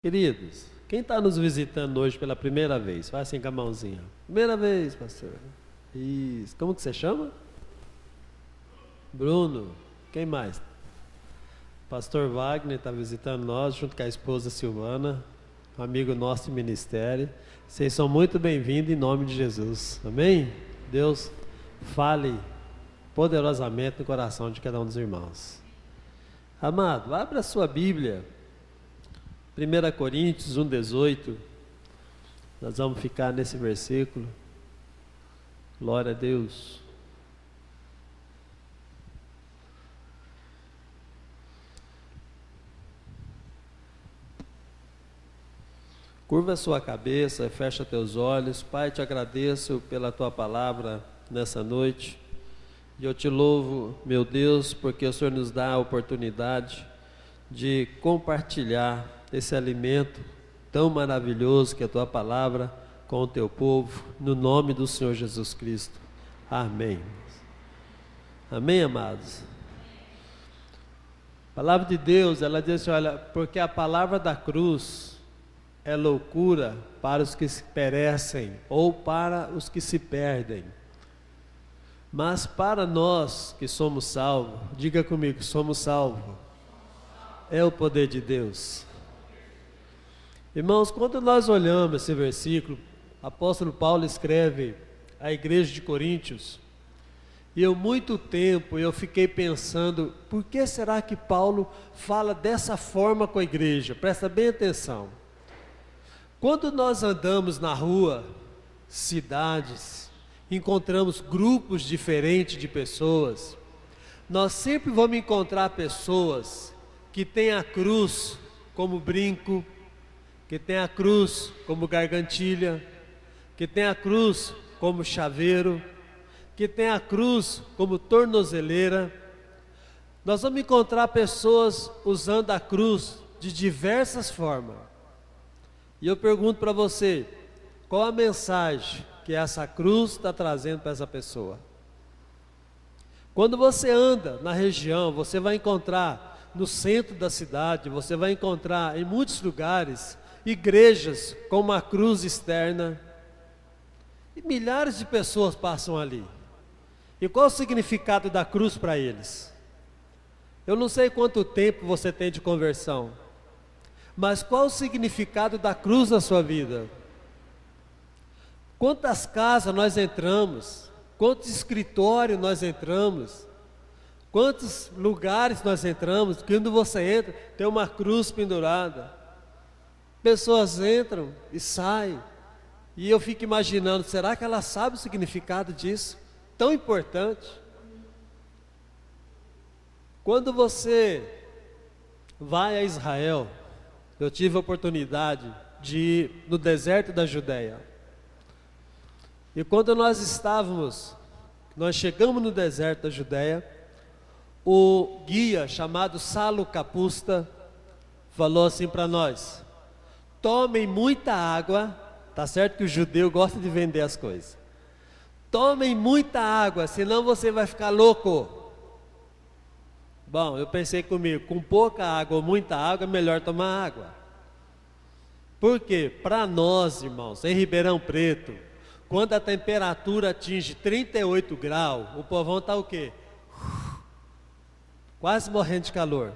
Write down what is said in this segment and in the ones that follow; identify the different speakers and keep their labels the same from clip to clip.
Speaker 1: Queridos, quem está nos visitando hoje pela primeira vez? Faz assim com a mãozinha. Primeira vez, pastor. Isso. Como que você chama? Bruno. Quem mais? Pastor Wagner está visitando nós, junto com a esposa Silvana, um amigo nosso de ministério. Vocês são muito bem-vindos em nome de Jesus. Amém? Deus fale poderosamente no coração de cada um dos irmãos. Amado, abra a sua Bíblia. 1 Coríntios 1,18, nós vamos ficar nesse versículo. Glória a Deus. Curva a sua cabeça, fecha teus olhos. Pai, te agradeço pela tua palavra nessa noite. E eu te louvo, meu Deus, porque o Senhor nos dá a oportunidade de compartilhar esse alimento tão maravilhoso que é a tua palavra com o teu povo, no nome do Senhor Jesus Cristo. Amém. Amém, amados? A palavra de Deus, ela diz assim, olha, porque a palavra da cruz é loucura para os que se perecem ou para os que se perdem. Mas para nós que somos salvos, diga comigo, somos salvos, é o poder de Deus. Irmãos, quando nós olhamos esse versículo, o apóstolo Paulo escreve à igreja de Coríntios, e muito tempo eu fiquei pensando, por que será que Paulo fala dessa forma com a igreja? Presta bem atenção. Quando nós andamos na rua, cidades, encontramos grupos diferentes de pessoas, nós sempre vamos encontrar pessoas que têm a cruz como brinco, que tem a cruz como gargantilha, que tem a cruz como chaveiro, que tem a cruz como tornozeleira. Nós vamos encontrar pessoas usando a cruz de diversas formas. E eu pergunto para você, qual a mensagem que essa cruz está trazendo para essa pessoa? Quando você anda na região, você vai encontrar no centro da cidade, você vai encontrar em muitos lugares igrejas com uma cruz externa, e milhares de pessoas passam ali. E qual o significado da cruz para eles? Eu não sei quanto tempo você tem de conversão, mas qual o significado da cruz na sua vida? Quantas casas nós entramos, quantos escritórios nós entramos, quantos lugares nós entramos, que quando você entra, tem uma cruz pendurada. Pessoas entram e saem, e eu fico imaginando, será que ela sabe o significado disso? Tão importante. Quando você vai a Israel, eu tive a oportunidade de ir no deserto da Judéia, e quando nós chegamos no deserto da Judéia, o guia chamado Salo Capusta falou assim para nós: tomem muita água, tá certo que o judeu gosta de vender as coisas. Tomem muita água, senão você vai ficar louco. Bom, eu pensei comigo, com pouca água ou muita água, é melhor tomar água. Por quê? Para nós, irmãos, em Ribeirão Preto, quando a temperatura atinge 38 graus, o povão está o quê? Quase morrendo de calor.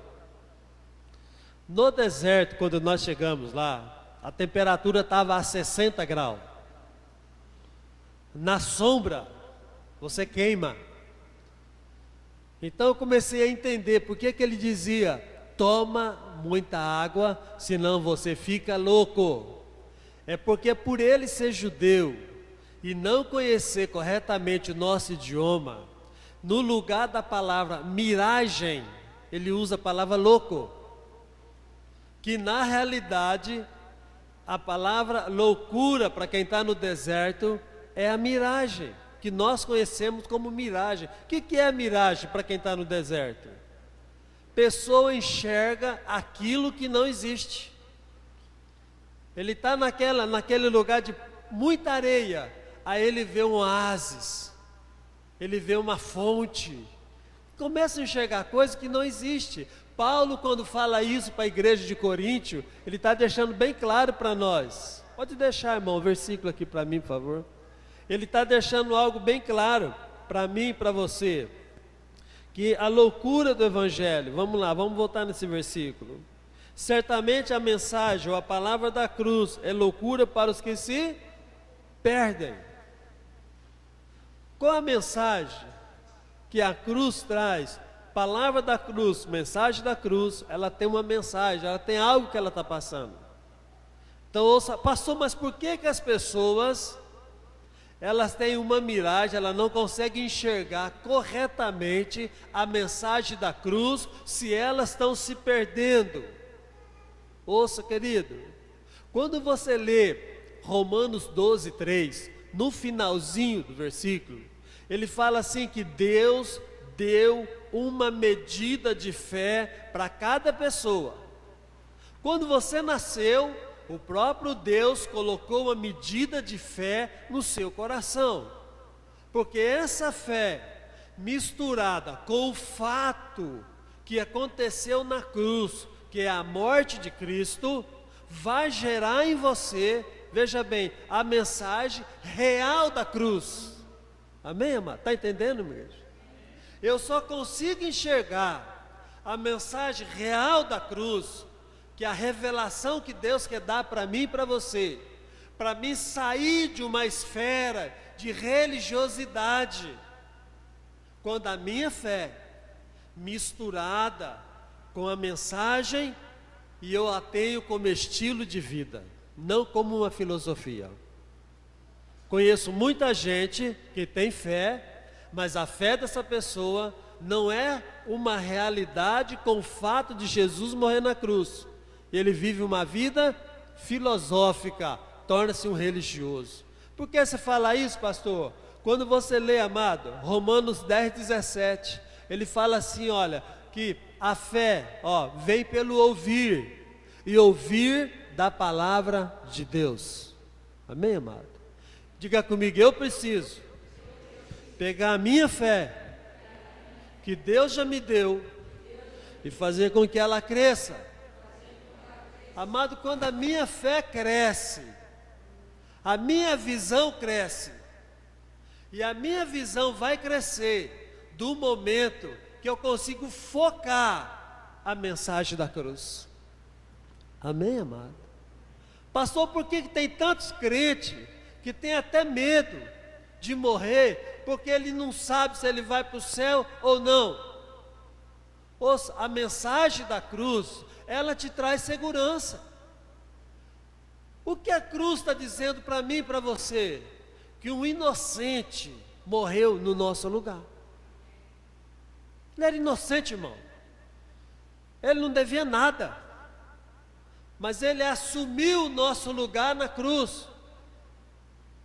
Speaker 1: No deserto, quando nós chegamos lá, a temperatura estava a 60 graus. Na sombra, você queima. Então eu comecei a entender por que ele dizia: toma muita água, senão você fica louco. É porque por ele ser judeu e não conhecer corretamente o nosso idioma, no lugar da palavra miragem, ele usa a palavra louco. Que na realidade, a palavra loucura para quem está no deserto é a miragem, que nós conhecemos como miragem. O que é a miragem para quem está no deserto? Pessoa enxerga aquilo que não existe. Ele está naquele lugar de muita areia, aí ele vê um oásis, ele vê uma fonte, começa a enxergar coisas que não existem. Paulo, quando fala isso para a igreja de Coríntio, ele está deixando bem claro para nós. Pode deixar, irmão, o versículo aqui para mim, por favor. Ele está deixando algo bem claro para mim e para você, que a loucura do Evangelho, vamos lá, vamos voltar nesse versículo. Certamente a mensagem ou a palavra da cruz é loucura para os que se perdem. Qual a mensagem que a cruz traz? Palavra da cruz, mensagem da cruz, ela tem uma mensagem, ela tem algo que ela está passando. Então ouça, pastor, mas por que as pessoas, elas têm uma miragem, ela não consegue enxergar corretamente a mensagem da cruz, se elas estão se perdendo? Ouça, querido, quando você lê Romanos 12, 3, no finalzinho do versículo, ele fala assim que Deus deu uma medida de fé para cada pessoa. Quando você nasceu, o próprio Deus colocou uma medida de fé no seu coração, porque essa fé misturada com o fato que aconteceu na cruz, que é a morte de Cristo, vai gerar em você, veja bem, a mensagem real da cruz. Amém, amado? Está entendendo, meu igreja? Eu só consigo enxergar a mensagem real da cruz, que é a revelação que Deus quer dar para mim e para você, para mim sair de uma esfera de religiosidade, quando a minha fé misturada com a mensagem, e eu a tenho como estilo de vida, não como uma filosofia. Conheço muita gente que tem fé, mas a fé dessa pessoa não é uma realidade com o fato de Jesus morrer na cruz. Ele vive uma vida filosófica, torna-se um religioso. Por que você fala isso, pastor? Quando você lê, amado, Romanos 10, 17, ele fala assim, olha, que a fé, vem pelo ouvir, e ouvir da palavra de Deus. Amém, amado? Diga comigo, eu preciso pegar a minha fé, que Deus já me deu, e fazer com que ela cresça. Amado, quando a minha fé cresce, a minha visão cresce, e a minha visão vai crescer do momento que eu consigo focar a mensagem da cruz. Amém, amado? Pastor, por que tem tantos crentes que tem até medo de morrer, porque ele não sabe se ele vai para o céu ou não? Ouça, a mensagem da cruz, ela te traz segurança. O que a cruz está dizendo para mim e para você? Que um inocente morreu no nosso lugar. Ele era inocente, irmão. Ele não devia nada, mas ele assumiu o nosso lugar na cruz,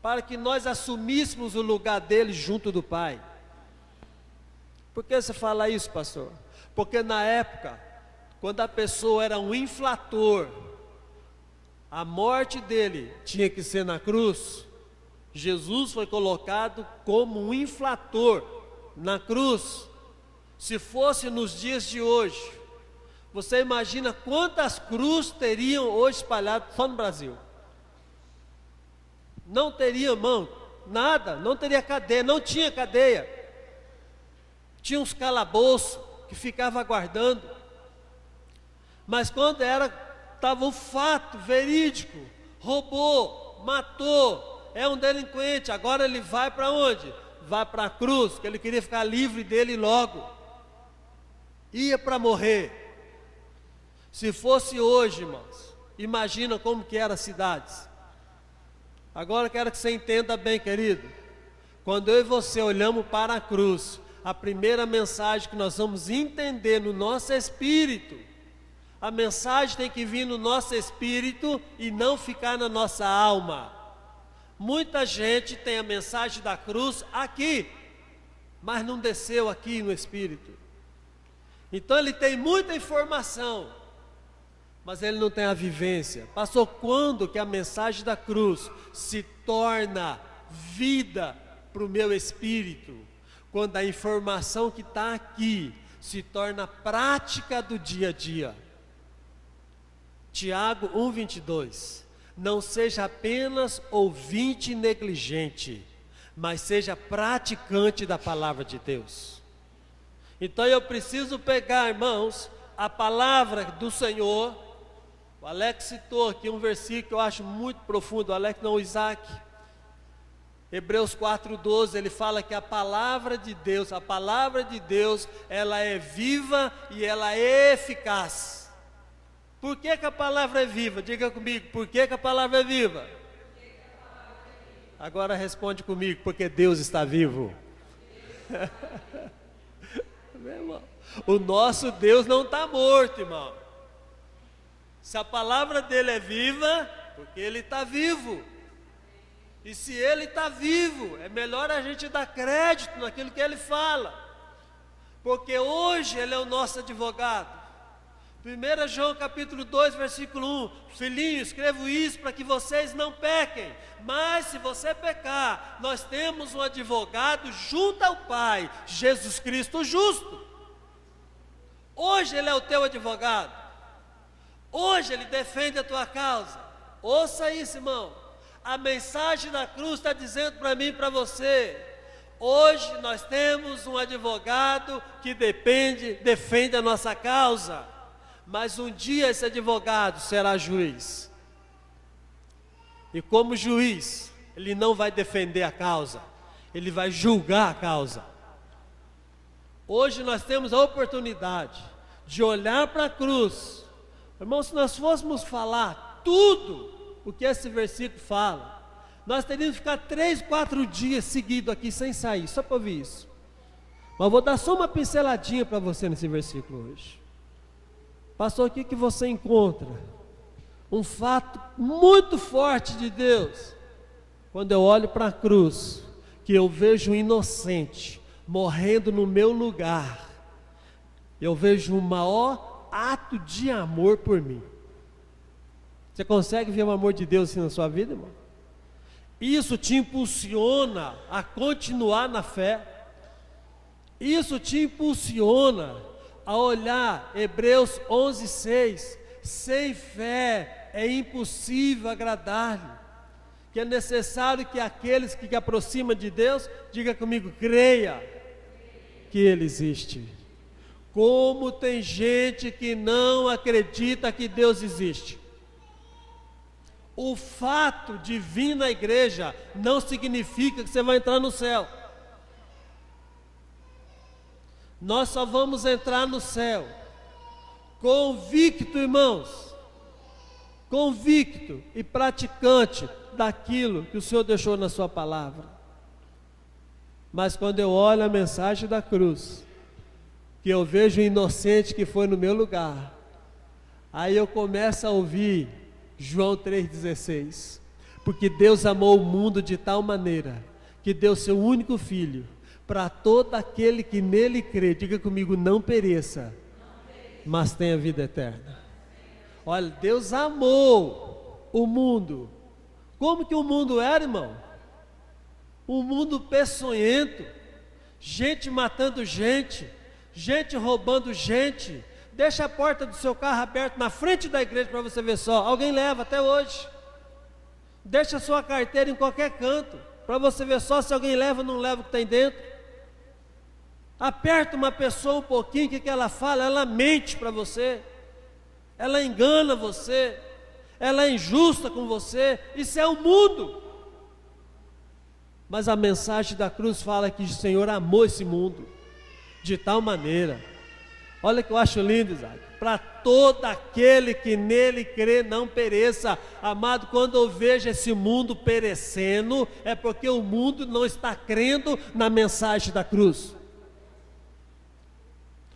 Speaker 1: para que nós assumíssemos o lugar dele junto do Pai. Por que você fala isso, pastor? Porque na época, quando a pessoa era um infrator, a morte dele tinha que ser na cruz. Jesus foi colocado como um infrator na cruz. Se fosse nos dias de hoje, você imagina quantas cruzes teriam hoje espalhadas só no Brasil? Não teria, irmão, nada, não teria cadeia, não tinha cadeia. Tinha uns calabouços que ficavam aguardando. Mas quando estava o fato verídico, roubou, matou, é um delinquente, agora ele vai para onde? Vai para a cruz, que ele queria ficar livre dele logo. Ia para morrer. Se fosse hoje, irmãos, imagina como que eram as cidades. Agora quero que você entenda bem, querido. Quando eu e você olhamos para a cruz, a primeira mensagem que nós vamos entender no nosso espírito, a mensagem tem que vir no nosso espírito e não ficar na nossa alma. Muita gente tem a mensagem da cruz aqui, mas não desceu aqui no espírito. Então ele tem muita informação, mas ele não tem a vivência. Pastor, quando que a mensagem da cruz se torna vida para o meu espírito? Quando a informação que está aqui se torna prática do dia a dia. Tiago 1:22. Não seja apenas ouvinte negligente, mas seja praticante da palavra de Deus. Então eu preciso pegar, irmãos, a palavra do Senhor. O Alex citou aqui um versículo que eu acho muito profundo. O Alex não, o Isaac. Hebreus 4:12, ele fala que a palavra de Deus, ela é viva e ela é eficaz. Por que que a palavra é viva? Diga comigo, por que que a palavra é viva? Agora responde comigo, porque Deus está vivo. Meu irmão, o nosso Deus não está morto, irmão. Se a palavra dele é viva, porque ele está vivo. E se ele está vivo, é melhor a gente dar crédito naquilo que ele fala, porque hoje ele é o nosso advogado. 1 João capítulo 2, versículo 1, filhinho, escrevo isso para que vocês não pequem, mas se você pecar, nós temos um advogado junto ao Pai, Jesus Cristo justo. Hoje ele é o teu advogado, hoje ele defende a tua causa. Ouça isso, irmão, a mensagem da cruz está dizendo para mim e para você, hoje nós temos um advogado que defende a nossa causa. Mas um dia esse advogado será juiz. E como juiz, ele não vai defender a causa, ele vai julgar a causa. Hoje nós temos a oportunidade de olhar para a cruz. Irmãos, se nós fôssemos falar tudo o que esse versículo fala, nós teríamos que ficar 3, 4 dias seguidos aqui sem sair, só para ouvir isso. Mas vou dar só uma pinceladinha para você nesse versículo hoje. Pastor, o que você encontra? Um fato muito forte de Deus. Quando eu olho para a cruz, que eu vejo um inocente morrendo no meu lugar, eu vejo o maior ato de amor por mim. Você consegue ver o amor de Deus assim na sua vida, irmão? Isso te impulsiona a continuar na fé. Isso te impulsiona a olhar Hebreus 11:6, sem fé é impossível agradar-lhe, que é necessário que aqueles que aproximam de Deus, diga comigo, creia que Ele existe. Como tem gente que não acredita que Deus existe. O fato de vir na igreja não significa que você vai entrar no céu. Nós só vamos entrar no céu convicto, irmãos, convicto e praticante daquilo que o Senhor deixou na sua palavra. Mas quando eu olho a mensagem da cruz, que eu vejo o inocente que foi no meu lugar, aí eu começo a ouvir João 3,16, porque Deus amou o mundo de tal maneira, que deu seu único filho, para todo aquele que nele crê, diga comigo, não pereça, mas tenha vida eterna. Olha, Deus amou o mundo. Como que o mundo era, irmão? Um mundo peçonhento, gente matando gente, gente roubando gente. Deixa a porta do seu carro aberta na frente da igreja para você ver só, alguém leva até hoje. Deixa a sua carteira em qualquer canto, para você ver só se alguém leva ou não leva o que tem dentro. Aperta uma pessoa um pouquinho, o que ela fala? Ela mente para você, ela engana você, ela é injusta com você. Isso é o mundo. Mas a mensagem da cruz fala que o Senhor amou esse mundo de tal maneira. Olha que eu acho lindo, Isaac, para todo aquele que nele crê não pereça. Amado, quando eu vejo esse mundo perecendo, é porque o mundo não está crendo na mensagem da cruz.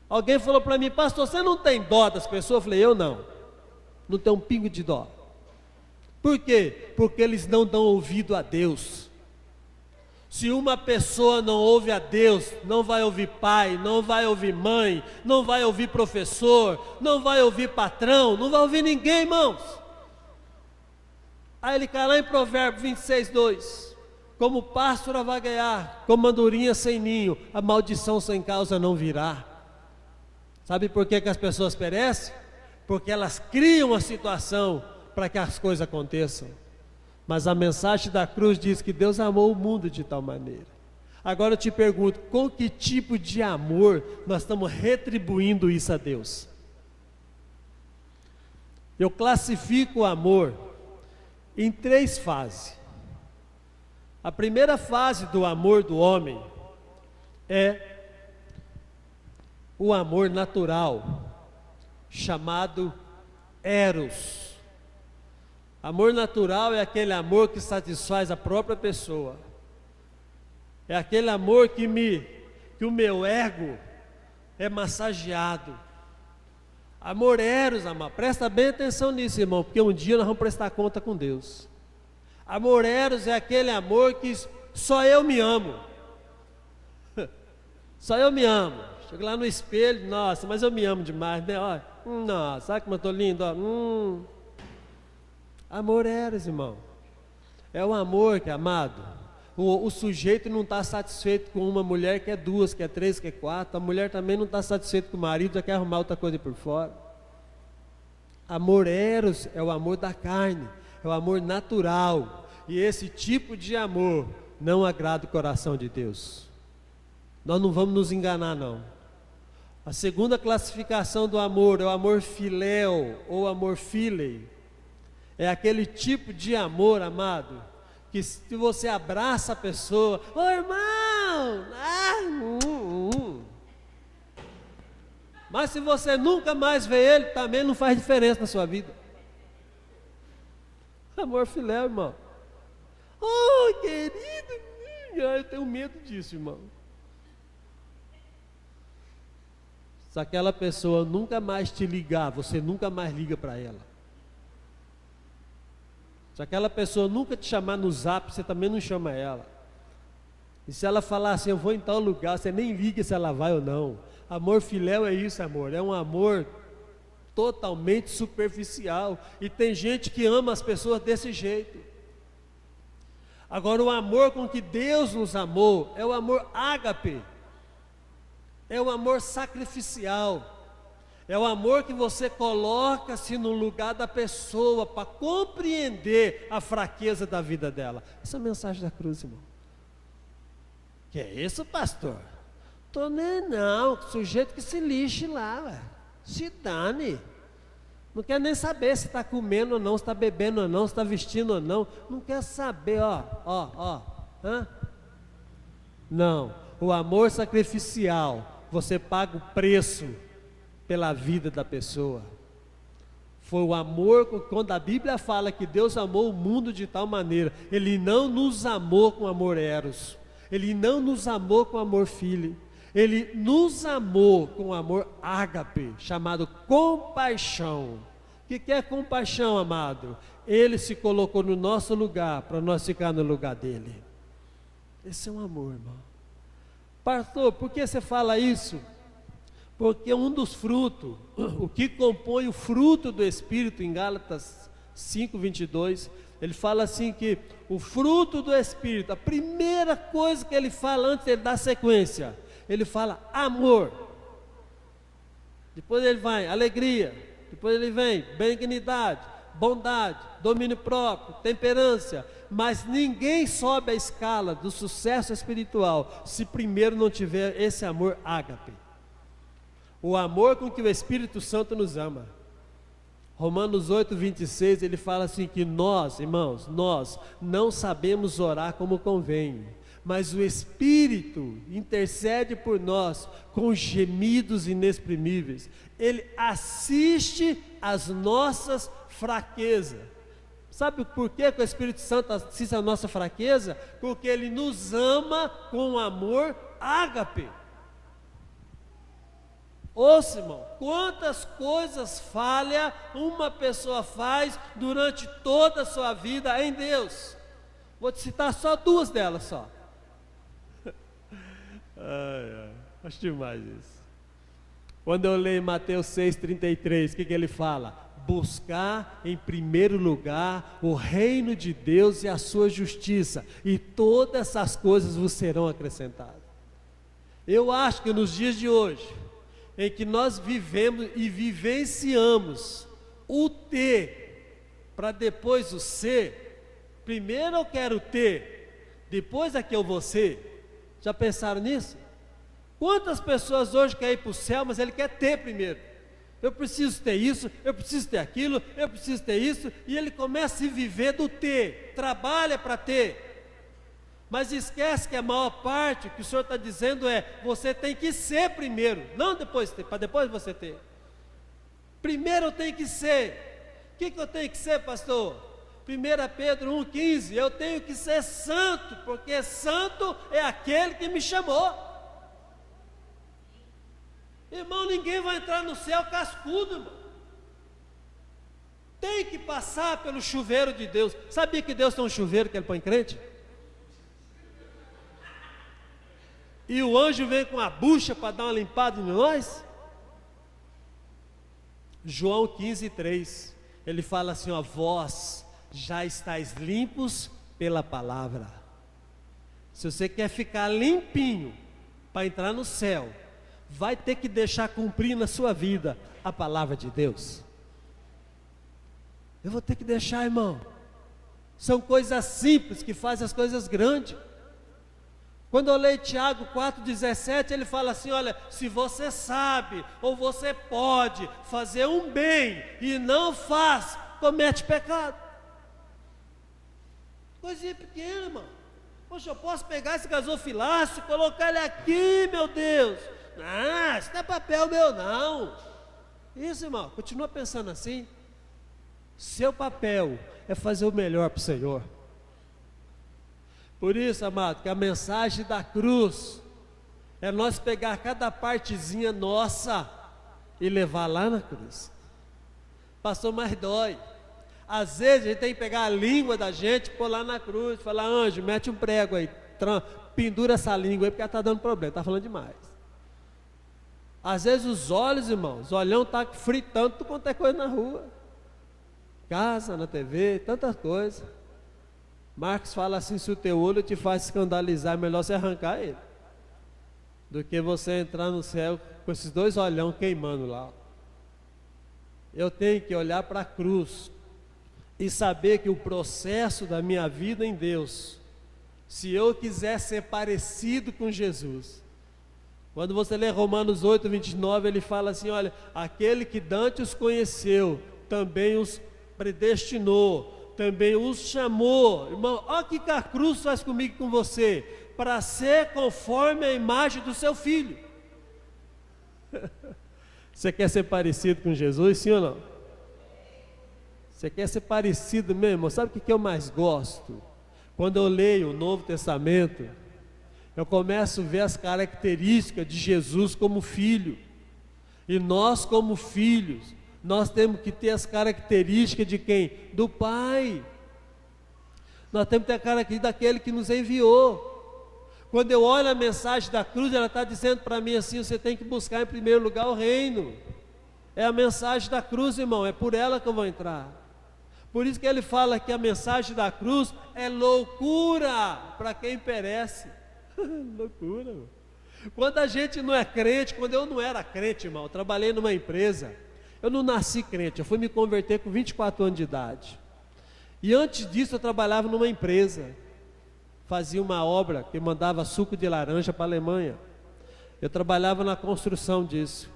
Speaker 1: Alguém falou para mim, pastor, você não tem dó das pessoas? Eu falei, eu não tenho um pingo de dó. Por quê? Porque eles não dão ouvido a Deus. Se uma pessoa não ouve a Deus, não vai ouvir pai, não vai ouvir mãe, não vai ouvir professor, não vai ouvir patrão, não vai ouvir ninguém, irmãos. Aí ele cai lá em Provérbios 26:2, como pássaro a vaguear, como andorinha sem ninho, a maldição sem causa não virá. Sabe por que as pessoas perecem? Porque elas criam a situação para que as coisas aconteçam. Mas a mensagem da cruz diz que Deus amou o mundo de tal maneira. Agora eu te pergunto, com que tipo de amor nós estamos retribuindo isso a Deus? Eu classifico o amor em 3 fases. A primeira fase do amor do homem é o amor natural, chamado eros. Amor natural é aquele amor que satisfaz a própria pessoa. É aquele amor que o meu ego é massageado. Amor eros, amado, presta bem atenção nisso, irmão, porque um dia nós vamos prestar conta com Deus. Amor eros é aquele amor que só eu me amo. Só eu me amo. Chego lá no espelho, nossa, mas eu me amo demais, né? Olha, nossa, sabe como eu estou lindo? Amor eros, irmão. É o amor que, amado, o sujeito não está satisfeito com uma mulher, quer 2, quer 3, quer 4. A mulher também não está satisfeita com o marido, já quer arrumar outra coisa por fora. Amor eros é o amor da carne, é o amor natural. E esse tipo de amor não agrada o coração de Deus. Nós não vamos nos enganar, não. A segunda classificação do amor é o amor filéu ou amor filei. É aquele tipo de amor, amado, que se você abraça a pessoa, ô irmão, mas se você nunca mais vê ele, também não faz diferença na sua vida. Amor filéu, irmão. Oh, querido, eu tenho medo disso, irmão. Se aquela pessoa nunca mais te ligar, você nunca mais liga para ela. Se aquela pessoa nunca te chamar no zap, você também não chama ela. E se ela falar assim, eu vou em tal lugar, você nem liga se ela vai ou não. Amor filéu é isso, amor. É um amor totalmente superficial. E tem gente que ama as pessoas desse jeito. Agora, o amor com que Deus nos amou é o amor ágape. É o amor sacrificial. É o amor que você coloca-se no lugar da pessoa para compreender a fraqueza da vida dela. Essa é a mensagem da cruz, irmão. Que é isso, pastor? Tô nem não, sujeito que se lixe lá, ué. Se dane. Não quer nem saber se está comendo ou não, se está bebendo ou não, se está vestindo ou não. Não quer saber, ó. Não, o amor sacrificial. Você paga o preço pela vida da pessoa. Foi o amor, quando a Bíblia fala que Deus amou o mundo de tal maneira, Ele não nos amou com amor eros, Ele não nos amou com amor filho, Ele nos amou com amor ágape, chamado compaixão. O que é compaixão, amado? Ele se colocou no nosso lugar, para nós ficar no lugar dele. Esse é um amor, irmão. Pastor, por que você fala isso? Porque um dos frutos, o que compõe o fruto do Espírito, em Gálatas 5:22, ele fala assim que o fruto do Espírito, a primeira coisa que ele fala antes de ele dar sequência, ele fala amor, depois ele vai alegria, depois ele vem benignidade, bondade, domínio próprio, temperança. Mas ninguém sobe a escala do sucesso espiritual se primeiro não tiver esse amor ágape, o amor com que o Espírito Santo nos ama. Romanos 8:26, ele fala assim que nós, irmãos, nós não sabemos orar como convém, mas o Espírito intercede por nós com gemidos inexprimíveis. Ele assiste às nossas fraquezas. Sabe por que o Espírito Santo assiste a nossa fraqueza? Porque Ele nos ama com amor ágape. Ouça, irmão, quantas coisas falhas uma pessoa faz durante toda a sua vida em Deus. Vou te citar só 2 delas só. Acho demais isso. Quando eu leio Mateus 6:33, o que ele fala? Buscar em primeiro lugar o reino de Deus e a sua justiça, e todas essas coisas vos serão acrescentadas. Eu acho que nos dias de hoje, em que nós vivemos e vivenciamos o ter para depois o ser. Primeiro eu quero ter, depois é que eu vou ser. Já pensaram nisso? Quantas pessoas hoje querem ir para o céu, mas ele quer ter primeiro. Eu preciso ter isso, eu preciso ter aquilo, eu preciso ter isso, e ele começa a se viver do ter, trabalha para ter. Mas esquece que a maior parte, o que o Senhor está dizendo é, você tem que ser primeiro, não depois ter, para depois você ter. Primeiro eu tenho que ser. O que eu tenho que ser, pastor? 1 Pedro 1,15, eu tenho que ser santo, porque santo é aquele que me chamou. Irmão, ninguém vai entrar no céu cascudo, irmão. Tem que passar pelo chuveiro de Deus. Sabia que Deus tem um chuveiro que Ele põe crente? E o anjo vem com a bucha para dar uma limpada em nós? João 15,3, ele fala assim, ó, vós já estáis limpos pela palavra. Se você quer ficar limpinho para entrar no céu, vai ter que deixar cumprir na sua vida a palavra de Deus. Eu vou ter que deixar, irmão. São coisas simples que fazem as coisas grandes. Quando eu leio Tiago 4,17, ele fala assim, olha, se você sabe, ou você pode fazer um bem, e não faz, comete pecado. Coisinha pequena, irmão. Poxa, eu posso pegar esse gasofilácio, colocar ele aqui, meu Deus. Não, isso não é papel meu não. Isso, irmão, continua pensando assim. Seu papel é fazer o melhor para o Senhor. Por isso, amado, que a mensagem da cruz é nós pegar cada partezinha nossa e levar lá na cruz. Pastor, mas dói. Às vezes a gente tem que pegar a língua da gente, pôr lá na cruz, falar, anjo, mete um prego aí, pendura essa língua aí, porque ela está dando problema, está falando demais. Às vezes os olhos, irmãos, os olhão está fritando tudo quanto é coisa na rua. Casa, na TV, tantas coisas. Marcos fala assim, se o teu olho te faz escandalizar, é melhor você arrancar ele, do que você entrar no céu com esses dois olhão queimando lá. Eu tenho que olhar para a cruz e saber que o processo da minha vida em Deus, se eu quiser ser parecido com Jesus, quando você lê Romanos 8,29, ele fala assim, olha, aquele que dantes conheceu, também os predestinou, também os chamou. Irmão, olha o que a cruz faz comigo e com você, para ser conforme a imagem do seu filho. Você quer ser parecido com Jesus, sim ou não? Você quer ser parecido mesmo? Sabe o que eu mais gosto? Quando eu leio o Novo Testamento, eu começo a ver as características de Jesus como filho. E nós como filhos, nós temos que ter as características de quem? Do Pai. Nós temos que ter a característica daquele que nos enviou. Quando eu olho a mensagem da cruz, ela está dizendo para mim assim, você tem que buscar em primeiro lugar o reino. É a mensagem da cruz, irmão, é por ela que eu vou entrar. Por isso que ele fala que a mensagem da cruz é loucura para quem perece. Loucura, irmão. Quando a gente não é crente, quando eu não era crente, irmão, eu trabalhei numa empresa. Eu não nasci crente, eu fui me converter com 24 anos de idade. E antes disso eu trabalhava numa empresa, fazia uma obra que mandava suco de laranja para a Alemanha. Eu trabalhava na construção disso.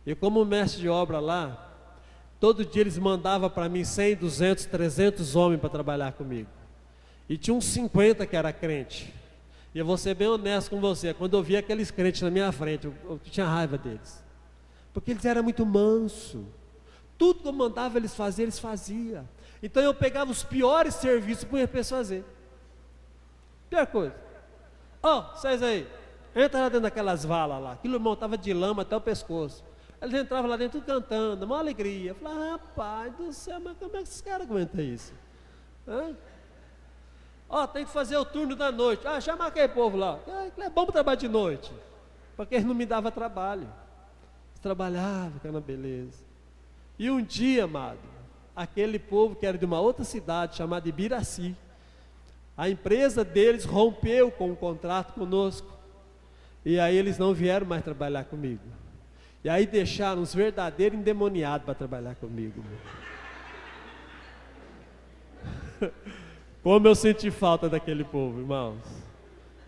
Speaker 1: E como mestre de obra lá, todo dia eles mandavam para mim 100, 200, 300 homens para trabalhar comigo. E tinha uns 50 que era crente. E eu vou ser bem honesto com você, quando eu via aqueles crentes na minha frente, eu tinha raiva deles. Porque eles eram muito mansos. Tudo que eu mandava eles faziam. Então eu pegava os piores serviços para as pessoas fazer. Pior coisa. Vocês aí, entra lá dentro daquelas valas lá. Aquilo, irmão, estava de lama até o pescoço. Eles entravam lá dentro tudo cantando, uma alegria. Eu falava, rapaz do céu, mas como é que esses caras aguentam isso? Tem que fazer o turno da noite. Chama aquele povo lá. É bom para trabalhar de noite. Porque eles não me davam trabalho. Trabalhava, aquela beleza. E um dia, amado, aquele povo que era de uma outra cidade chamada Ibiraci, a empresa deles rompeu com um contrato conosco, e aí eles não vieram mais trabalhar comigo. E aí deixaram uns verdadeiros endemoniados para trabalhar comigo. Como eu senti falta daquele povo, irmãos.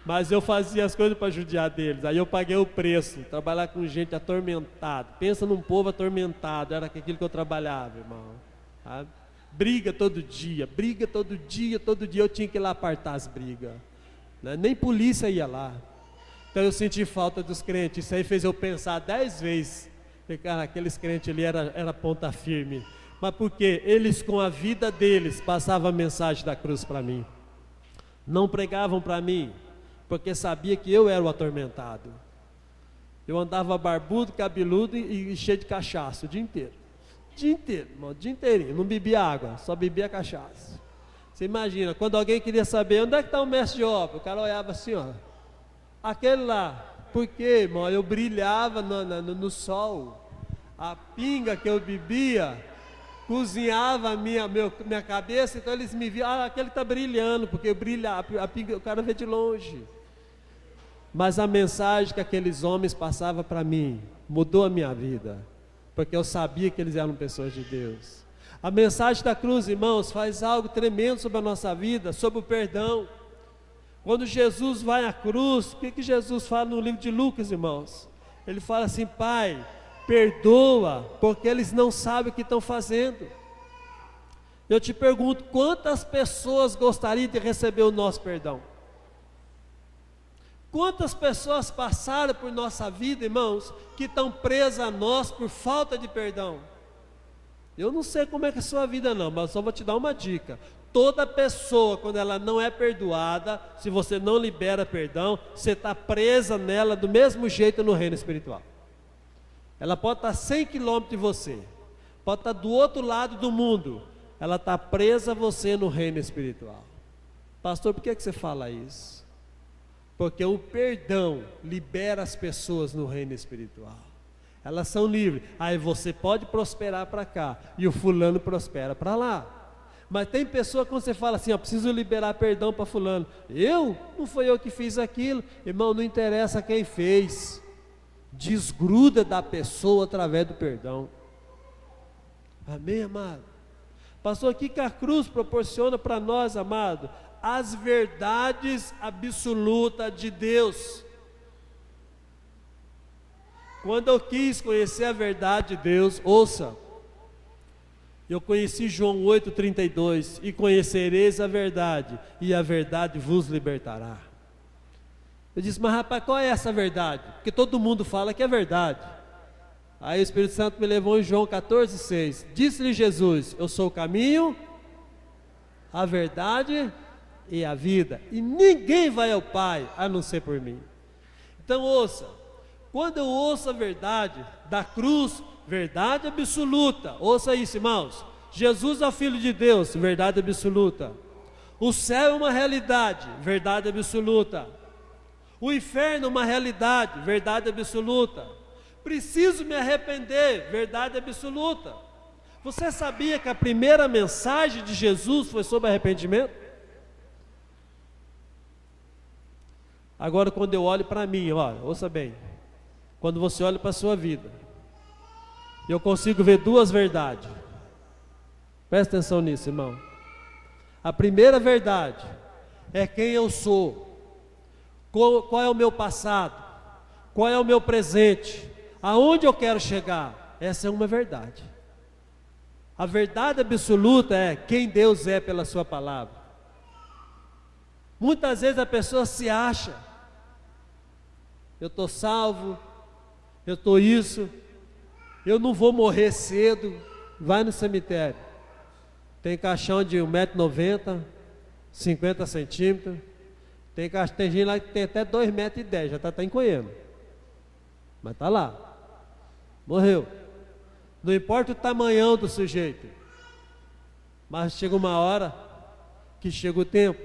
Speaker 1: Mas eu fazia as coisas para judiar deles. Aí eu paguei o preço. Trabalhar com gente atormentada. Pensa num povo atormentado. Era aquilo que eu trabalhava, irmão. Sabe? Briga todo dia. Todo dia eu tinha que ir lá apartar as brigas. Né? Nem polícia ia lá. Então eu senti falta dos crentes. Isso aí fez eu pensar 10 vezes. Porque, cara, aqueles crentes ali era ponta firme. Mas por quê? Eles com a vida deles passavam a mensagem da cruz para mim. Não pregavam para mim, porque sabia que eu era o atormentado. Eu andava barbudo, cabeludo e cheio de cachaça o dia inteiro. Irmão, o dia inteirinho. Não bebia água, só bebia cachaça. Você imagina, quando alguém queria saber onde é que está o mestre de obra, o cara olhava assim, ó. Aquele lá. Por quê, irmão? Eu brilhava no sol. A pinga que eu bebia cozinhava a minha cabeça, então eles me viam, aquele está brilhando, porque brilha, o cara vê de longe. Mas a mensagem que aqueles homens passavam para mim, mudou a minha vida, porque eu sabia que eles eram pessoas de Deus. A mensagem da cruz, irmãos, faz algo tremendo sobre a nossa vida, sobre o perdão. Quando Jesus vai à cruz, o que Jesus fala no livro de Lucas, irmãos? Ele fala assim: Pai, perdoa, porque eles não sabem o que estão fazendo. Eu te pergunto, quantas pessoas gostariam de receber o nosso perdão? Quantas pessoas passaram por nossa vida, irmãos, que estão presas a nós por falta de perdão? Eu não sei como é que é a sua vida não, mas só vou te dar uma dica. Toda pessoa, quando ela não é perdoada, se você não libera perdão, você está presa nela do mesmo jeito no reino espiritual. Ela pode estar 100 quilômetros de você, pode estar do outro lado do mundo, ela está presa a você no reino espiritual. Pastor, por que você fala isso? Porque o perdão libera as pessoas no reino espiritual. Elas são livres. Aí você pode prosperar para cá e o fulano prospera para lá. Mas tem pessoa que quando você fala assim, preciso liberar perdão para fulano. Não foi eu que fiz aquilo. Irmão, não interessa quem fez. Desgruda da pessoa através do perdão. Amém, amado? Pastor, o que a cruz proporciona para nós, amado? As verdades absolutas de Deus. Quando eu quis conhecer a verdade de Deus, ouça, eu conheci João 8,32, e conhecereis a verdade, e a verdade vos libertará. Eu disse, mas rapaz, qual é essa verdade? Porque todo mundo fala que é verdade. Aí o Espírito Santo me levou em João 14,6. Disse-lhe Jesus, eu sou o caminho, a verdade e a vida, e ninguém vai ao Pai a não ser por mim. Então ouça, quando eu ouço a verdade da cruz, verdade absoluta, ouça isso, irmãos. Jesus é o Filho de Deus, verdade absoluta. O céu é uma realidade, verdade absoluta. O inferno é uma realidade, verdade absoluta. Preciso me arrepender, verdade absoluta. Você sabia que a primeira mensagem de Jesus foi sobre arrependimento? Agora, quando eu olho para mim, ouça bem, quando você olha para a sua vida, eu consigo ver duas verdades. Presta atenção nisso, irmão. A primeira verdade é quem eu sou, qual é o meu passado, qual é o meu presente, aonde eu quero chegar. Essa é uma verdade. A verdade absoluta é quem Deus é pela sua palavra. Muitas vezes a pessoa se acha, eu estou salvo, eu estou isso, eu não vou morrer cedo. Vai no cemitério, tem caixão de 1,90 m, 50 centímetros, tem gente lá que tem até 2,10 m, já está encolhendo, mas está lá, morreu. Não importa o tamanhão do sujeito, mas chega uma hora que chega o tempo.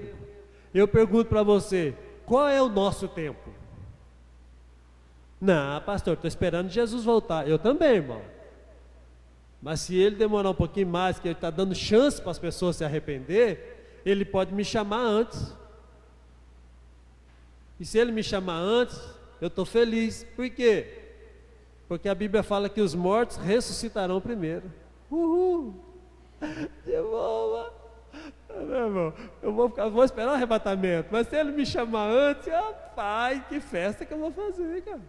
Speaker 1: Eu pergunto para você, qual é o nosso tempo? Não, pastor, estou esperando Jesus voltar. Eu também, irmão. Mas se ele demorar um pouquinho mais, que ele está dando chance para as pessoas se arrepender, ele pode me chamar antes. E se ele me chamar antes, eu estou feliz. Por quê? Porque a Bíblia fala que os mortos ressuscitarão primeiro. Uhul! De boa! Meu irmão, eu vou esperar o arrebatamento, mas se ele me chamar antes, pai, que festa que eu vou fazer, cara.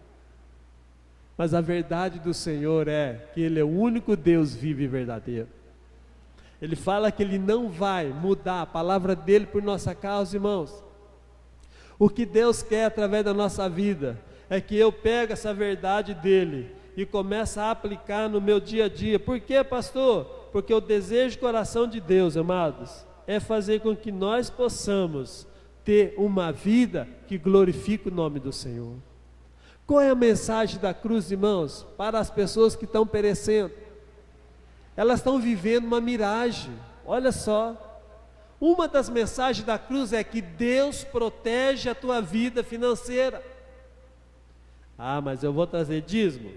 Speaker 1: Mas a verdade do Senhor é que Ele é o único Deus vivo e verdadeiro. Ele fala que Ele não vai mudar a palavra dEle por nossa causa, irmãos. O que Deus quer através da nossa vida é que eu pegue essa verdade dEle e comece a aplicar no meu dia a dia. Por quê, pastor? Porque o desejo do coração de Deus, amados, é fazer com que nós possamos ter uma vida que glorifique o nome do Senhor. Qual é a mensagem da cruz, irmãos, para as pessoas que estão perecendo? Elas estão vivendo uma miragem. Olha só, uma das mensagens da cruz é que Deus protege a tua vida financeira. Mas eu vou trazer dízimo,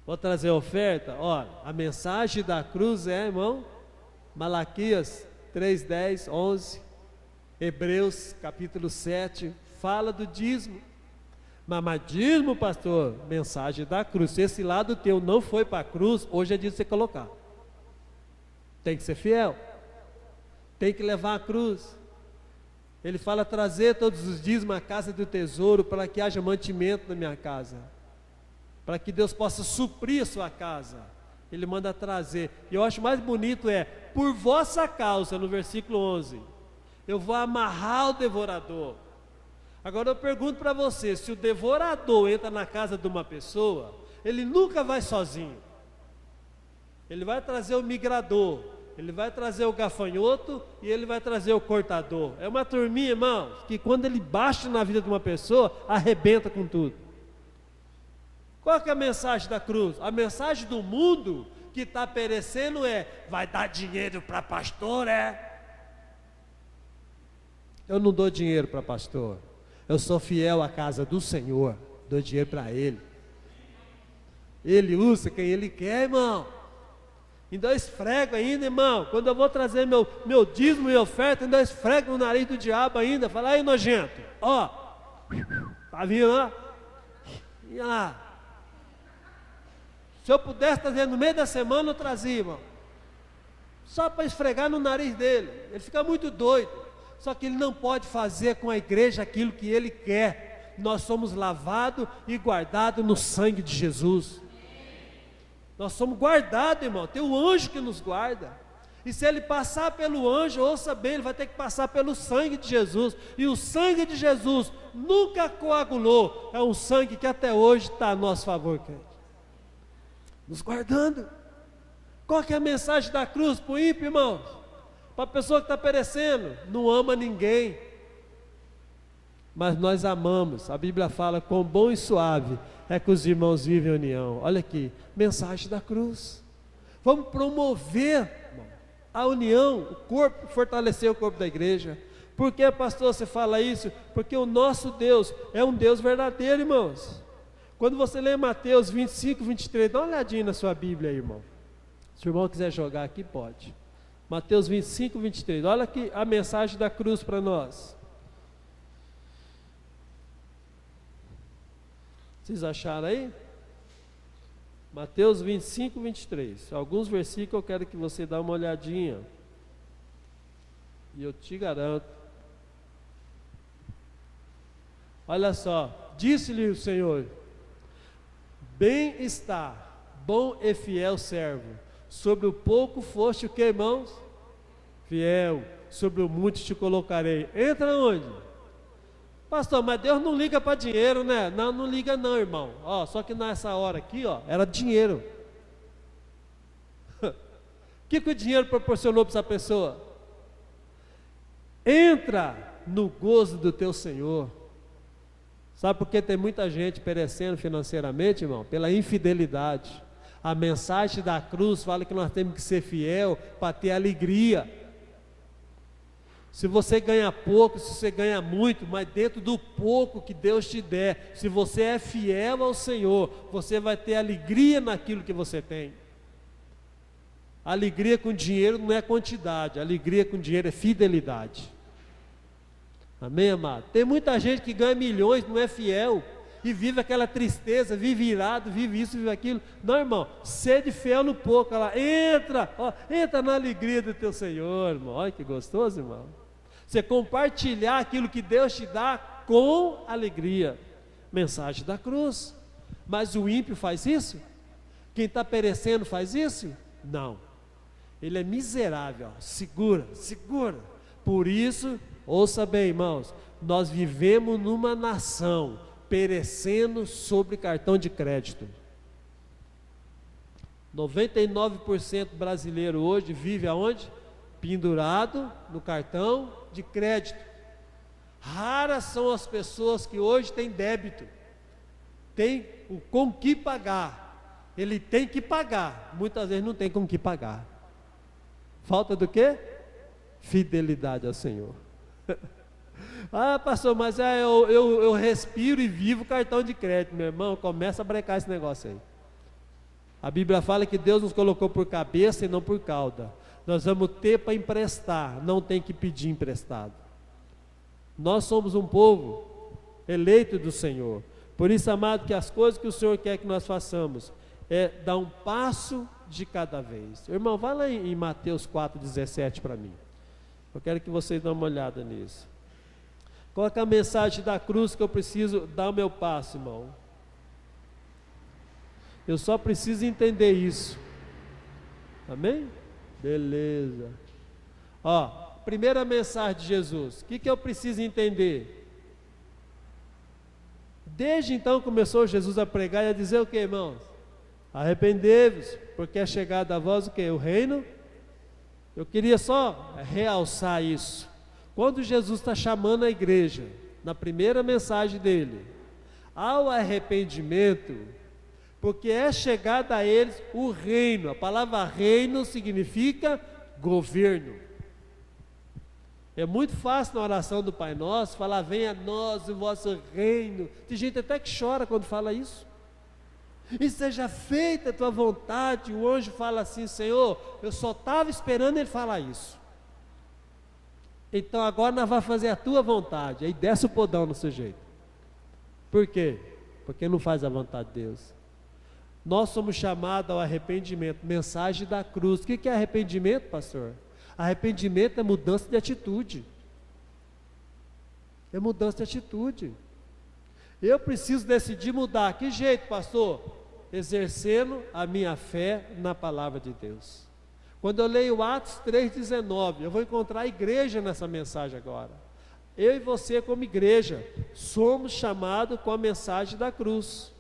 Speaker 1: vou trazer oferta. Olha, a mensagem da cruz é, irmão, Malaquias 3:10, 11, Hebreus capítulo 7, fala do dízimo. Mas dízimo, pastor, mensagem da cruz. Se esse lado teu não foi para a cruz, hoje é dia de você colocar. Tem que ser fiel, tem que levar a cruz. Ele fala trazer todos os dízimos à casa do tesouro, para que haja mantimento na minha casa, para que Deus possa suprir a sua casa. Ele manda trazer. E eu acho mais bonito por vossa causa, no versículo 11, eu vou amarrar o devorador. Agora eu pergunto para você, se o devorador entra na casa de uma pessoa, ele nunca vai sozinho. Ele vai trazer o migrador, ele vai trazer o gafanhoto e ele vai trazer o cortador. É uma turminha, irmãos, que quando ele baixa na vida de uma pessoa, arrebenta com tudo. Qual que é a mensagem da cruz? A mensagem do mundo que está perecendo vai dar dinheiro para pastor, Eu não dou dinheiro para pastor, eu sou fiel à casa do Senhor, dou dinheiro para Ele. Ele usa quem Ele quer, irmão. Ainda eu esfrego ainda, irmão, quando eu vou trazer meu dízimo e oferta, ainda eu esfrego no nariz do diabo ainda, fala, aí nojento, tá vindo, ó? E lá. Se eu pudesse trazer no meio da semana, eu trazia, irmão. Só para esfregar no nariz dele. Ele fica muito doido. Só que ele não pode fazer com a igreja aquilo que ele quer. Nós somos lavados e guardados no sangue de Jesus. Nós somos guardados, irmão. Tem um anjo que nos guarda. E se ele passar pelo anjo, ouça bem, ele vai ter que passar pelo sangue de Jesus. E o sangue de Jesus nunca coagulou. É um sangue que até hoje está a nosso favor, querido. Nos guardando. Qual que é a mensagem da cruz para o ímpio, irmãos? Para a pessoa que está perecendo, não ama ninguém, mas nós amamos. A Bíblia fala, quão bom e suave é que os irmãos vivem em união. Olha aqui, mensagem da cruz. Vamos promover, irmão, a união, o corpo, fortalecer o corpo da igreja. Por que, pastor, você fala isso? Porque o nosso Deus é um Deus verdadeiro, irmãos. Quando você lê Mateus 25, 23, dá uma olhadinha na sua Bíblia aí, irmão. Se o irmão quiser jogar aqui, pode. Mateus 25, 23, olha aqui a mensagem da cruz para nós. Vocês acharam aí? Mateus 25, 23. Alguns versículos eu quero que você dê uma olhadinha. E eu te garanto. Olha só, disse-lhe o Senhor: bem está, bom e fiel servo. Sobre o pouco foste o que, irmãos? Fiel. Sobre o muito te colocarei. Entra onde? Pastor, mas Deus não liga para dinheiro, né? Não, não liga não, irmão. Só que nessa hora aqui, era dinheiro. O que o dinheiro proporcionou para essa pessoa? Entra no gozo do teu Senhor. Sabe por que tem muita gente perecendo financeiramente, irmão? Pela infidelidade. A mensagem da cruz fala que nós temos que ser fiel para ter alegria. Se você ganha pouco, se você ganha muito, mas dentro do pouco que Deus te der, se você é fiel ao Senhor, você vai ter alegria naquilo que você tem. Alegria com dinheiro não é quantidade, alegria com dinheiro é fidelidade. Amém, amado? Tem muita gente que ganha milhões, não é fiel. e vive aquela tristeza, vive irado, vive isso, vive aquilo. Não, irmão, sede fiel no pouco, lá, entra, ó, entra na alegria do teu Senhor, irmão. Olha que gostoso, irmão. Você compartilhar aquilo que Deus te dá com alegria. Mensagem da cruz. Mas o ímpio faz isso? Quem está perecendo faz isso? Não. Ele é miserável, ó. Segura. Por isso, ouça bem, irmãos, nós vivemos numa nação perecendo sobre cartão de crédito. 99% brasileiro hoje vive aonde? Pendurado no cartão de crédito. Raras são as pessoas que hoje têm débito, tem com que pagar. Ele tem que pagar, muitas vezes não tem com que pagar. Falta do quê? Fidelidade ao Senhor. Ah, pastor, mas eu respiro e vivo cartão de crédito. Meu irmão, começa a brecar esse negócio aí. A Bíblia fala que Deus nos colocou por cabeça e não por cauda. Nós vamos ter para emprestar, não tem que pedir emprestado. Nós somos um povo eleito do Senhor. Por isso, amado, que as coisas que o Senhor quer que nós façamos é dar um passo de cada vez. Irmão, vai lá em Mateus 4,17 para mim. Eu quero que vocês dêem uma olhada nisso. Qual é a mensagem da cruz que eu preciso dar o meu passo, irmão? Eu só preciso entender isso. Amém? Beleza. Ó, primeira mensagem de Jesus. O que eu preciso entender? Desde então começou Jesus a pregar e a dizer o que, irmãos? Arrependei-vos, porque é chegado a vós o que? O reino. Eu queria só realçar isso. Quando Jesus está chamando a igreja, na primeira mensagem dele, ao arrependimento, porque é chegado a eles o reino. A palavra reino significa governo. É muito fácil na oração do Pai Nosso falar: venha a nós o vosso reino. Tem gente até que chora quando fala isso. E seja feita a tua vontade. O anjo fala assim: Senhor, eu só estava esperando ele falar isso. Então agora nós vamos fazer a tua vontade. Aí desce o podão no sujeito. Por quê? Porque não faz a vontade de Deus. Nós somos chamados ao arrependimento. Mensagem da cruz. O que é arrependimento, pastor? Arrependimento é mudança de atitude. É mudança de atitude. Eu preciso decidir mudar. Que jeito, pastor? Exercendo a minha fé na palavra de Deus. Quando eu leio Atos 3,19, eu vou encontrar a igreja nessa mensagem agora. Eu e você como igreja, somos chamados com a mensagem da cruz.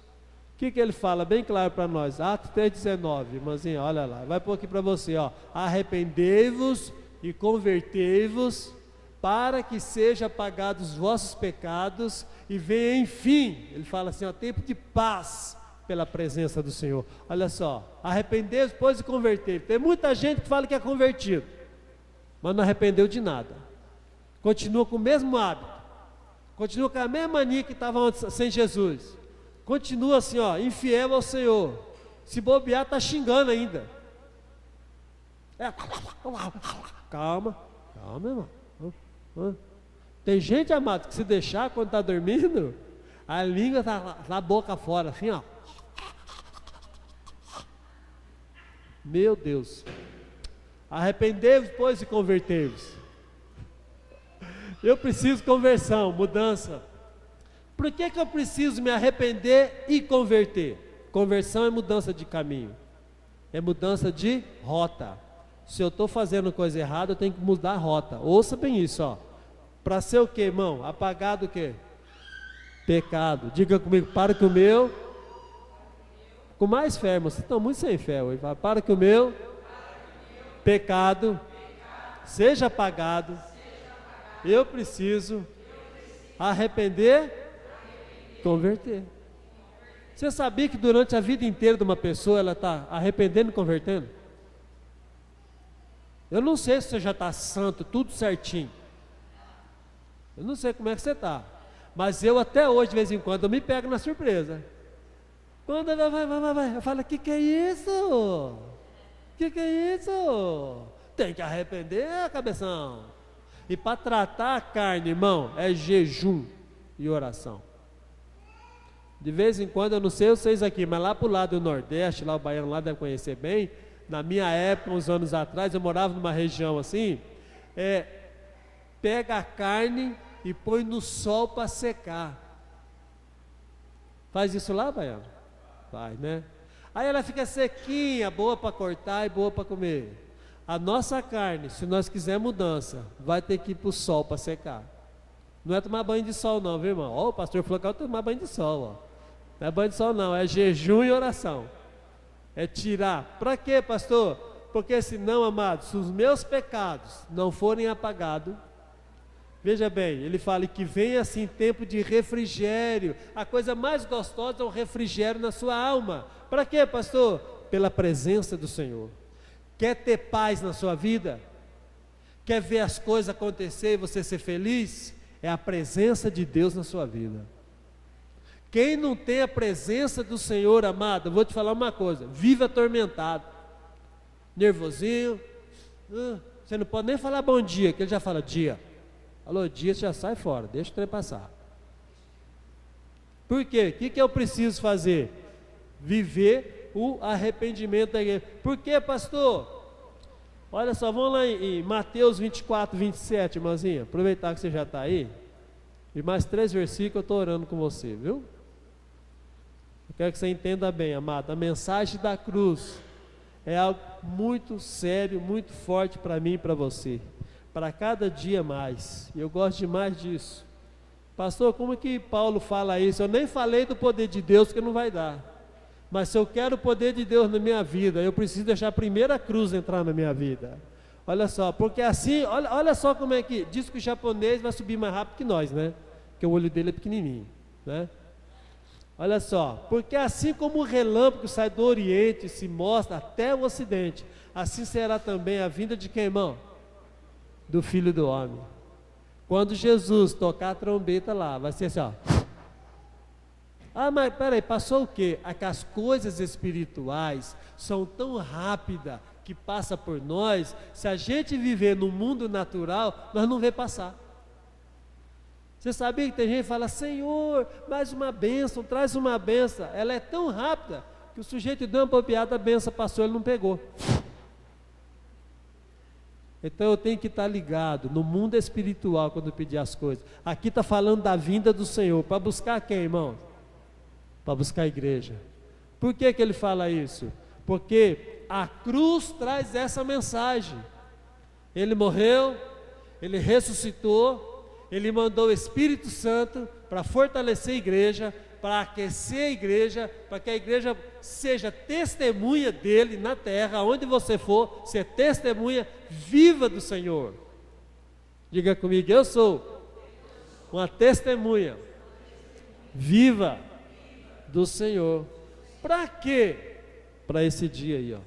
Speaker 1: O que ele fala? Bem claro para nós. Atos 3,19, irmãzinha, olha lá. Vai pôr aqui para você, ó. Arrependei-vos e convertei-vos, para que sejam apagados os vossos pecados e venha enfim, ele fala assim, ó, tempo de paz pela presença do Senhor. Olha só, arrependeu-se, pois e converteu. Tem muita gente que fala que é convertido, mas não arrependeu de nada, continua com o mesmo hábito, continua com a mesma mania que estava antes, sem Jesus, continua assim, ó, infiel ao Senhor, se bobear está xingando ainda. Calma, irmão. Tem gente, amado, que se deixar quando está dormindo, a língua está na boca fora, assim, ó. Meu Deus. Arrependei-vos, pois, e convertei-vos. Eu preciso conversão, mudança. Por que eu preciso me arrepender e converter? Conversão é mudança de caminho, é mudança de rota. Se eu estou fazendo coisa errada, eu tenho que mudar a rota. Ouça bem isso, ó. Para ser o que, irmão? Apagado o que? Pecado. Diga comigo, para que o meu, com mais fé, irmão, vocês estão muito sem fé hoje. Para que o meu pecado seja apagado. Eu preciso arrepender, converter. Você sabia que durante a vida inteira de uma pessoa, ela está arrependendo e convertendo? Eu não sei se você já está santo, tudo certinho. Eu não sei como é que você está. Mas eu até hoje, de vez em quando, eu me pego na surpresa. Quando ela vai, eu falo, que é isso? Que é isso? Tem que arrepender, cabeção. E para tratar a carne, irmão, é jejum e oração. De vez em quando, eu não sei vocês aqui, mas lá para o lado do Nordeste, lá o baiano lá deve conhecer bem, na minha época, uns anos atrás, eu morava numa região assim, pega a carne e põe no sol para secar. Faz isso lá, baiano? Faz, né? Aí ela fica sequinha, boa para cortar e boa para comer. A nossa carne, se nós quisermos mudança, vai ter que ir para o sol para secar. Não é tomar banho de sol não, viu, irmão? Ó, o pastor falou que eu tomar banho de sol, ó. Não é banho de sol não, é jejum e oração. É tirar. Para quê, pastor? Porque senão, amados, se os meus pecados não forem apagados, veja bem, ele fala que vem assim tempo de refrigério. A coisa mais gostosa é o refrigério na sua alma. Para quê, pastor? Pela presença do Senhor. Quer ter paz na sua vida? Quer ver as coisas acontecer e você ser feliz? É a presença de Deus na sua vida. Quem não tem a presença do Senhor, amado, eu vou te falar uma coisa, vive atormentado, nervosinho, você não pode nem falar bom dia, que ele já fala dia. Alô, dia, você já sai fora, deixa o trem passar. Por quê? O que eu preciso fazer? Viver o arrependimento da igreja. Por quê, pastor? Olha só, vamos lá em Mateus 24, 27, irmãzinha, aproveitar que você já está aí, e mais 3 versículos eu estou orando com você, viu? Eu quero que você entenda bem, amado, a mensagem da cruz é algo muito sério, muito forte para mim e para você, para cada dia mais, e eu gosto demais disso. Pastor, como que Paulo fala isso? Eu nem falei do poder de Deus, porque não vai dar, mas se eu quero o poder de Deus na minha vida, eu preciso deixar a primeira cruz entrar na minha vida. Olha só, porque assim, olha só como é que, diz que o japonês vai subir mais rápido que nós, né? Porque o olho dele é pequenininho, né? Olha só, porque assim como o relâmpago sai do Oriente e se mostra até o Ocidente, assim será também a vinda de quem, irmão? Do Filho do Homem. Quando Jesus tocar a trombeta lá, vai ser assim, ó. Ah, mas peraí, passou o quê? É que as coisas espirituais são tão rápidas que passa por nós, se a gente viver no mundo natural, nós não vê passar. Você sabia que tem gente que fala, Senhor, mais uma bênção, traz uma bênção. Ela é tão rápida que o sujeito deu uma bobeada, a bênção passou, ele não pegou. Então eu tenho que estar ligado no mundo espiritual quando eu pedir as coisas. Aqui está falando da vinda do Senhor, para buscar quem, irmão? Para buscar a igreja. Por que ele fala isso? Porque a cruz traz essa mensagem. Ele morreu, ele ressuscitou, ele mandou o Espírito Santo para fortalecer a igreja, para aquecer a igreja, para que a igreja seja testemunha dele na terra, onde você for, ser testemunha viva do Senhor. Diga comigo, eu sou uma testemunha viva do Senhor. Para quê? Para esse dia aí, ó.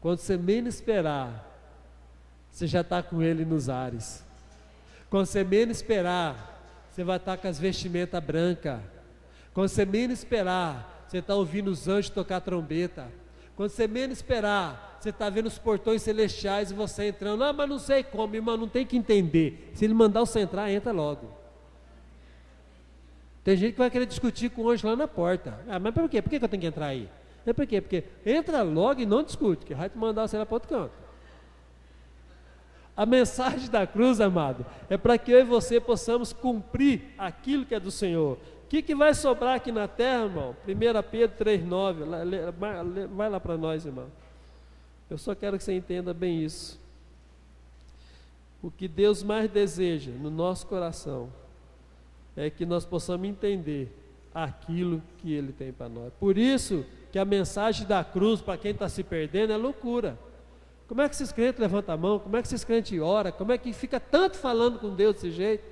Speaker 1: Quando você menos esperar, você já está com ele nos ares. Quando você menos esperar, você vai estar com as vestimentas brancas. Quando você menos esperar, você está ouvindo os anjos tocar trombeta. Quando você menos esperar, você está vendo os portões celestiais e você entrando. Ah, mas não sei como, irmão, não tem que entender. Se ele mandar você entrar, entra logo. Tem gente que vai querer discutir com o anjo lá na porta. Ah, mas por quê? Por que eu tenho que entrar aí? É por quê? Porque entra logo e não discute, que vai te mandar você lá para outro canto. A mensagem da cruz, amado, é para que eu e você possamos cumprir aquilo que é do Senhor. O que vai sobrar aqui na terra, irmão? 1 Pedro 3,9, vai lá para nós, irmão. Eu só quero que você entenda bem isso. O que Deus mais deseja no nosso coração é que nós possamos entender aquilo que Ele tem para nós. Por isso que a mensagem da cruz, para quem está se perdendo, é loucura. Como é que esses crentes levantam a mão? Como é que esses crentes oram? Como é que fica tanto falando com Deus desse jeito?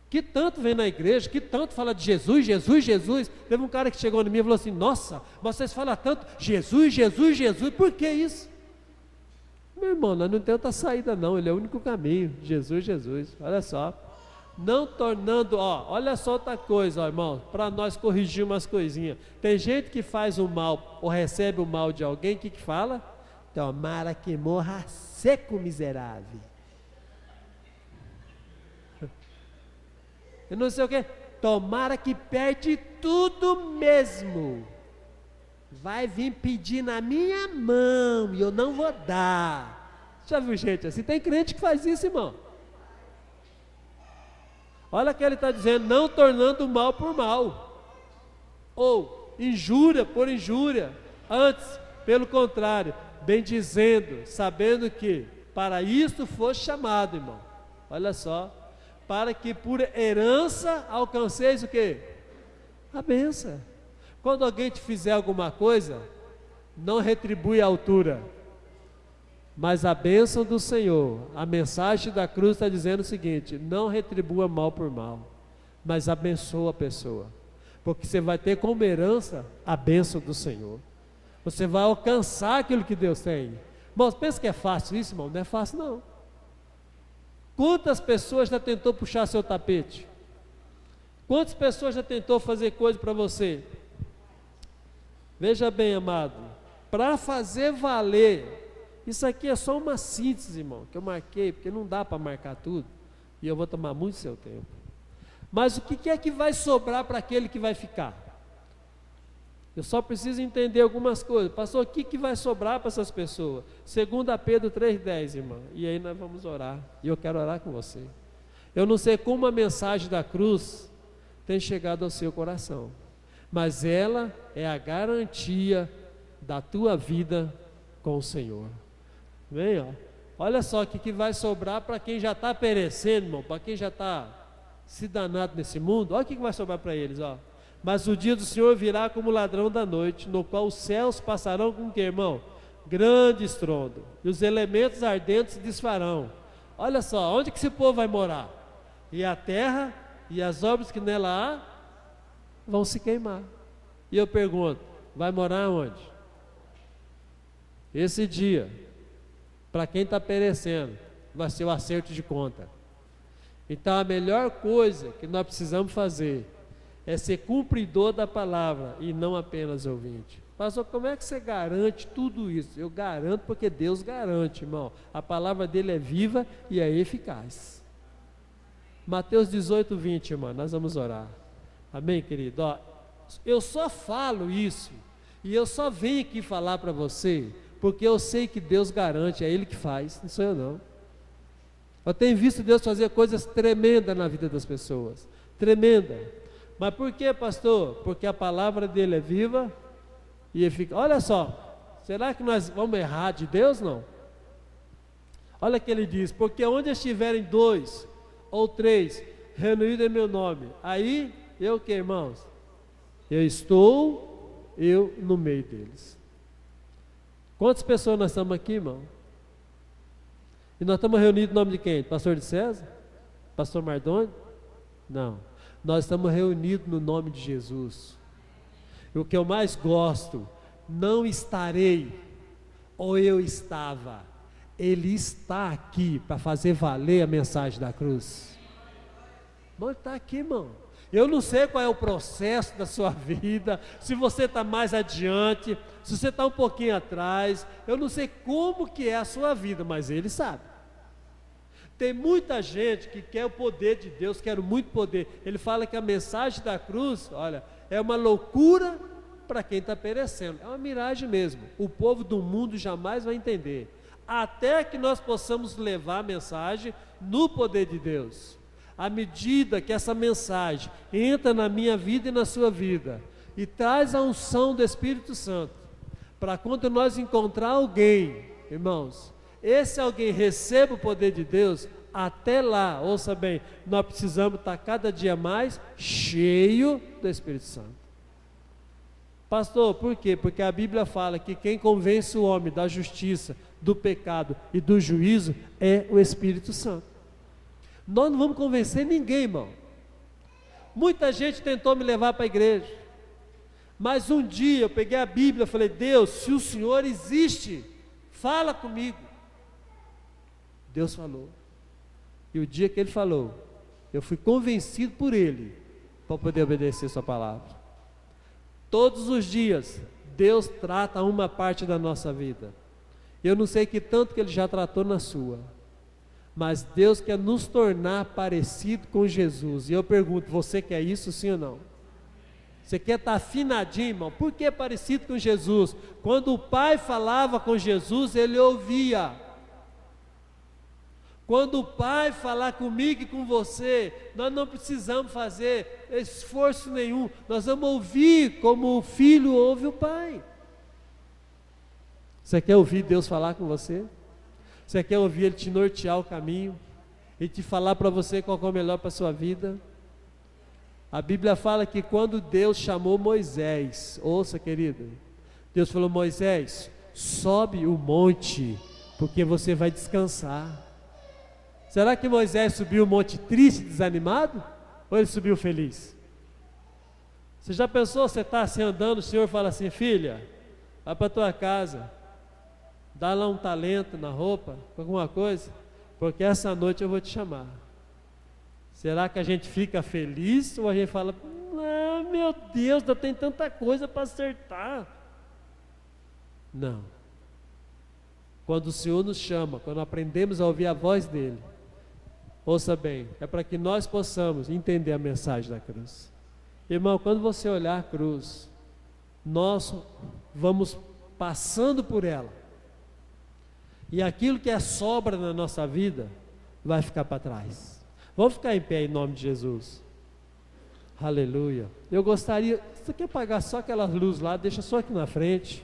Speaker 1: Que tanto vem na igreja, que tanto fala de Jesus, Jesus, Jesus. Teve um cara que chegou em mim e falou assim, nossa, vocês falam tanto Jesus, Jesus, Jesus, por que isso? Meu irmão, nós não temos outra saída não, Ele é o único caminho, Jesus, Jesus, olha só. Não tornando, olha só outra coisa, irmão, para nós corrigir umas coisinhas. Tem gente que faz o mal, ou recebe o mal de alguém, o que fala? Tomara que morra seco, miserável. Eu não sei o que. tomara que perde tudo mesmo. Vai vir pedir na minha mão e eu não vou dar. Já viu gente assim? Tem crente que faz isso, irmão. Olha o que ele está dizendo, não tornando mal por mal, ou injúria por injúria, antes, pelo contrário, bendizendo, sabendo que para isto foste chamado, irmão. Olha só, para que por herança alcanceis o quê? A bênção. Quando alguém te fizer alguma coisa, não retribui a altura, mas a bênção do Senhor, a mensagem da cruz está dizendo o seguinte: não retribua mal por mal, mas abençoa a pessoa, porque você vai ter como herança a bênção do Senhor, você vai alcançar aquilo que Deus tem. Irmãos, pensa que é fácil isso, irmão? Não é fácil não. Quantas pessoas já tentou puxar seu tapete? Quantas pessoas já tentou fazer coisa para você? Veja bem, amado, para fazer valer, isso aqui é só uma síntese, irmão, que eu marquei, porque não dá para marcar tudo, e eu vou tomar muito seu tempo. Mas o que é que vai sobrar para aquele que vai ficar? Eu só preciso entender algumas coisas. Pastor, o que vai sobrar para essas pessoas? 2 Pedro 3,10, irmão, e aí nós vamos orar, e eu quero orar com você. Eu não sei como a mensagem da cruz tem chegado ao seu coração, mas ela é a garantia da tua vida com o Senhor. Vem, ó. Olha só o que vai sobrar para quem já está perecendo, irmão, para quem já está se danado nesse mundo. Olha o que vai sobrar para eles, ó. Mas o dia do Senhor virá como ladrão da noite, no qual os céus passarão com o que, irmão? Grande estrondo, e os elementos ardentes se desfarão. Olha só, onde que esse povo vai morar? E a terra e as obras que nela há vão se queimar. E eu pergunto, vai morar onde? Esse dia, para quem está perecendo, vai ser o acerto de conta. Então a melhor coisa que nós precisamos fazer é ser cumpridor da palavra e não apenas ouvinte. Pastor, como é que você garante tudo isso? Eu garanto porque Deus garante, irmão. A palavra dele é viva e é eficaz. Mateus 18:20, irmão, nós vamos orar. Amém, querido? Ó, eu só falo isso e eu só venho aqui falar para você porque eu sei que Deus garante, é Ele que faz, não sou eu não. Eu tenho visto Deus fazer coisas tremendas na vida das pessoas, tremenda. Mas por quê, pastor? Porque a palavra dele é viva e eficaz. Olha só, será que nós vamos errar de Deus? Não. Olha que ele diz, porque onde estiverem 2 ou 3 reunidos em meu nome, aí eu que, irmãos? Eu no meio deles. Quantas pessoas nós estamos aqui, irmão? E nós estamos reunidos em nome de quem? Pastor de César? Pastor Mardoni? Não. Nós estamos reunidos no nome de Jesus. E o que eu mais gosto, não estarei, ou eu estava. Ele está aqui para fazer valer a mensagem da cruz. Irmão, ele está aqui, irmão. Eu não sei qual é o processo da sua vida, se você está mais adiante, se você está um pouquinho atrás, eu não sei como que é a sua vida, mas Ele sabe. Tem muita gente que quer o poder de Deus, quer muito poder. Ele fala que a mensagem da cruz, olha, é uma loucura para quem está perecendo, é uma miragem mesmo. O povo do mundo jamais vai entender, até que nós possamos levar a mensagem no poder de Deus. À medida que essa mensagem entra na minha vida e na sua vida, e traz a unção do Espírito Santo, para quando nós encontrar alguém, irmãos, esse alguém receba o poder de Deus, até lá, ouça bem, nós precisamos estar cada dia mais cheio do Espírito Santo. Pastor, por quê? Porque a Bíblia fala que quem convence o homem da justiça, do pecado e do juízo é o Espírito Santo. Nós não vamos convencer ninguém, irmão. Muita gente tentou me levar para a igreja, mas um dia eu peguei a Bíblia e falei, Deus, se o Senhor existe, fala comigo. Deus falou, e o dia que Ele falou, eu fui convencido por Ele, para poder obedecer sua palavra. Todos os dias, Deus trata uma parte da nossa vida. Eu não sei que tanto que Ele já tratou na sua, Mas Deus quer nos tornar parecido com Jesus. E eu pergunto, você quer isso, sim ou não? Você quer estar afinadinho, irmão? Por que parecido com Jesus? Quando o Pai falava com Jesus, ele ouvia. Quando o Pai falar comigo e com você, nós não precisamos fazer esforço nenhum. Nós vamos ouvir como o filho ouve o Pai. Você quer ouvir Deus falar com você? Você quer ouvir Ele te nortear o caminho e te falar para você qual é o melhor para a sua vida? A Bíblia fala que quando Deus chamou Moisés, ouça, querido, Deus falou: Moisés, sobe o monte, porque você vai descansar. Será que Moisés subiu o monte triste, desanimado? Ou ele subiu feliz? Você já pensou, você está assim andando, o Senhor fala assim: filha, vai para a tua casa, dá lá um talento na roupa, alguma coisa, porque essa noite eu vou te chamar. Será que a gente fica feliz ou a gente fala: ah, meu Deus, ainda tem tanta coisa para acertar? Não. Quando o Senhor nos chama, quando aprendemos a ouvir a voz dEle, ouça bem, é para que nós possamos entender a mensagem da cruz. Irmão, quando você olhar a cruz, nós vamos passando por ela, e aquilo que é sobra na nossa vida vai ficar para trás. Vamos ficar em pé em nome de Jesus. Aleluia. Eu gostaria, você quer apagar só aquelas luzes lá, deixa só aqui na frente.